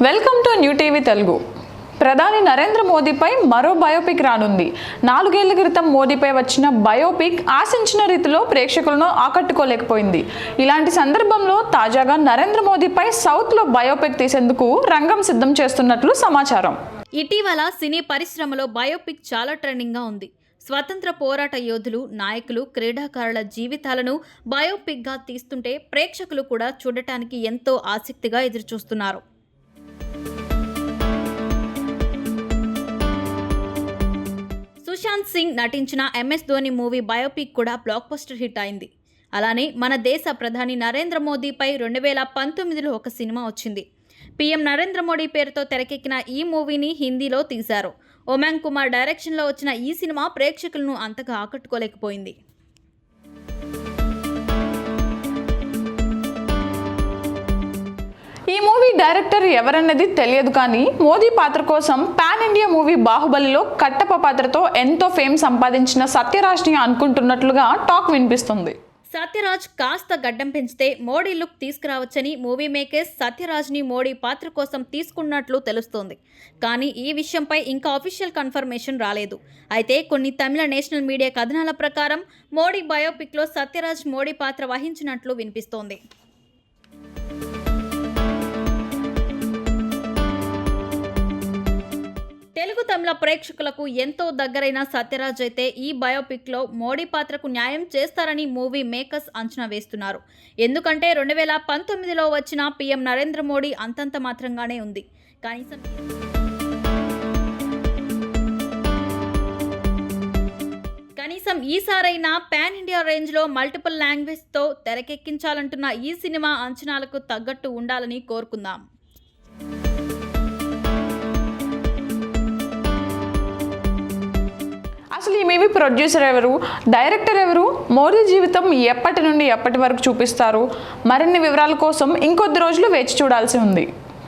Welcome to new TV Telugu. ప్రధాని నరేంద్ర మోదీపై మరో బయోపిక్ రానుంది. 4 ఏళ్ల క్రితం మోదీపై వచ్చిన బయోపిక్ ఆశించిన రీతిలో ప్రేక్షకులను ఆకట్టుకోలేకపోయింది. ఇలాంటి సందర్భంలో తాజాగా నరేంద్ర మోదీపై సౌత్లో బయోపిక్ తీసేందుకు రంగం సిద్ధం చేస్తున్నట్లు సమాచారం. ఇటీవల సినీ పరిశ్రమలో బయోపిక్ చాలా ట్రెండింగ్గా ఉంది. స్వతంత్ర పోరాట యోధులు, నాయకులు, క్రీడాకారుల జీవితాలను బయోపిక్గా తీస్తుంటే ప్రేక్షకులు కూడా చూడటానికి ఎంతో ఆసక్తిగా ఎదురుచూస్తున్నారు. సుశాంత్ సింగ్ నటించిన MS ధోని మూవీ బయోపిక్ కూడా బ్లాక్ బస్టర్ హిట్ అయింది. అలానే మన దేశ ప్రధాని నరేంద్ర మోదీపై 2019లో ఒక సినిమా వచ్చింది. PM నరేంద్ర మోడీ పేరుతో తెరకెక్కిన ఈ మూవీని హిందీలో తీశారు. ఒమాంగ్ కుమార్ డైరెక్షన్లో వచ్చిన ఈ సినిమా ప్రేక్షకులను అంతగా ఆకట్టుకోలేకపోయింది. ఈ మూవీ డైరెక్టర్ ఎవరన్నది తెలియదు, కానీ మోదీ పాత్ర కోసం పాన్ ఇండియా మూవీ బాహుబలిలో కట్టప్ప పాత్రతో ఎంతో ఫేమ్ సంపాదించిన సత్యరాజ్ని అనుకుంటున్నట్లుగా టాక్ వినిపిస్తుంది. సత్యరాజ్ కాస్త గడ్డం పెంచితే మోడీ లుక్ తీసుకురావచ్చని మూవీ మేకర్స్ సత్యరాజ్ని మోడీ పాత్ర కోసం తీసుకున్నట్లు తెలుస్తోంది. కానీ ఈ విషయంపై ఇంకా అఫీషియల్ కన్ఫర్మేషన్ రాలేదు. అయితే కొన్ని తమిళ నేషనల్ మీడియా కథనాల ప్రకారం మోడీ బయోపిక్లో సత్యరాజ్ మోడీ పాత్ర వహించినట్లు వినిపిస్తోంది. తెలుగు తమిళ ప్రేక్షకులకు ఎంతో దగ్గరైన సత్యరాజ్ అయితే ఈ బయోపిక్లో మోడీ పాత్రకు న్యాయం చేస్తారని మూవీ మేకర్స్ అంచనా వేస్తున్నారు. ఎందుకంటే 2019లో వచ్చిన PM నరేంద్ర మోడీ అంతంత మాత్రంగానే ఉంది. కనీసం ఈసారైనా పాన్ ఇండియా రేంజ్లో మల్టిపుల్ లాంగ్వేజ్తో తెరకెక్కించాలంటున్న ఈ సినిమా అంచనాలకు తగ్గట్టు ఉండాలని కోరుకుందాం. అసలు ఈ మూవీ ప్రొడ్యూసర్ ఎవరు, డైరెక్టర్ ఎవరు, మోదీ జీవితం ఎప్పటి నుండి ఎప్పటి వరకు చూపిస్తారు? మరిన్ని వివరాల కోసం ఇంకొద్ది రోజులు వేచి చూడాల్సి ఉంది.